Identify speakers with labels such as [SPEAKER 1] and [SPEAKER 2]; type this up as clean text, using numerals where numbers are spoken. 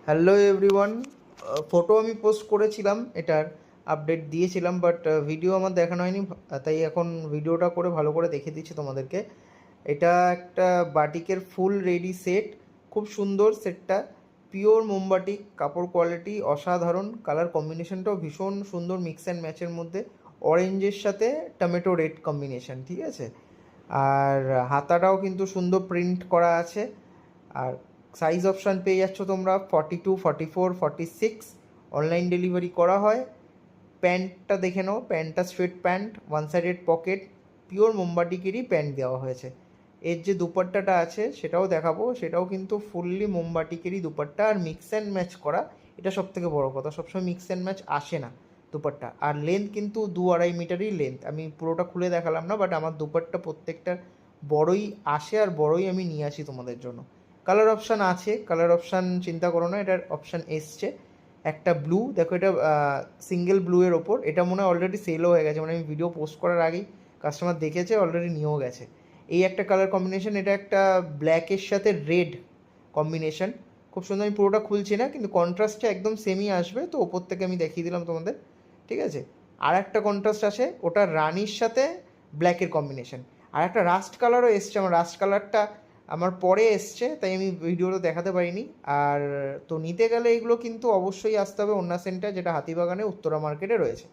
[SPEAKER 1] Hello everyone. Photo আমি post করেছিলাম, এটার আপডেট দিয়েছিলাম, বাট ভিডিও আমার দেখানো হয়নি, তাই এখন ভিডিওটা করে ভালো করে দেখিয়ে দিচ্ছি তোমাদেরকে। এটা একটা বাটিকের ফুল রেডি সেট, খুব সুন্দর সেটটা। পিওর মোমবাটিক, কাপড় কোয়ালিটি অসাধারণ, কালার কম্বিনেশনটাও ভীষণ সুন্দর, মিক্স অ্যান্ড ম্যাচের মধ্যে অরেঞ্জের সাথে টমেটো রেড কম্বিনেশন, ঠিক আছে। আর হাতাটাও কিন্তু সুন্দর প্রিন্ট করা আছে। আর সাইজ অপশান পেয়ে যাচ্ছ তোমরা 42, 44, 46। অনলাইন ডেলিভারি করা হয়। প্যান্টটা দেখে নাও, প্যান্টটা straight pant, one sided pocket, pure মোমবাটিকেরই প্যান্ট দেওয়া হয়েছে। এর যে দুপাট্টাটা আছে সেটাও দেখাবো, সেটাও কিন্তু ফুললি মোমবাটিকেরই দুপাট্টা, আর মিক্স অ্যান্ড ম্যাচ করা। এটা সব থেকে বড়ো কথা, সবসময় মিক্স অ্যান্ড ম্যাচ আসে না দুপাট্টা। আর লেন্থ কিন্তু 2-2.5 মিটারই লেন্থ। আমি পুরোটা খুলে দেখালাম না, বাট আমার দুপাট্টা প্রত্যেকটার বড়ই আসে, আর বড়ই আমি নিয়ে আসি তোমাদের জন্য। কালার অপশান আছে, কালার অপশান চিন্তা করো না, এটার অপশান এসছে। একটা ব্লু, দেখো এটা সিঙ্গেল ব্লু এর ওপর, এটা মনে হয় অলরেডি সেলও হয়ে গেছে, মানে আমি ভিডিও পোস্ট করার আগেই কাস্টমার দেখেছে, অলরেডি নিয়েও গেছে। এই একটা কালার কম্বিনেশন, এটা একটা ব্ল্যাকের সাথে রেড কম্বিনেশন, খুব সুন্দর। আমি পুরোটা খুলছি না, কিন্তু কন্ট্রাস্টটা একদম সেমই আসবে, তো ওপর থেকে আমি দেখিয়ে দিলাম তোমাদের, ঠিক আছে। আর একটা কন্ট্রাস্ট আসে, ওটা রানির সাথে ব্ল্যাকের কম্বিনেশন। আর একটা রাস্ট কালারও এসছে, আমার রাস্ট কালারটা আমার পরে এসছে, তাই আমি ভিডিওতে দেখাতে পারিনি। আর তো নিতে গেলে এগুলো কিন্তু অবশ্যই আসতে হবে অন্য সেন্টার, যেটা হাতিবাগানে উত্তরা মার্কেটে রয়েছে।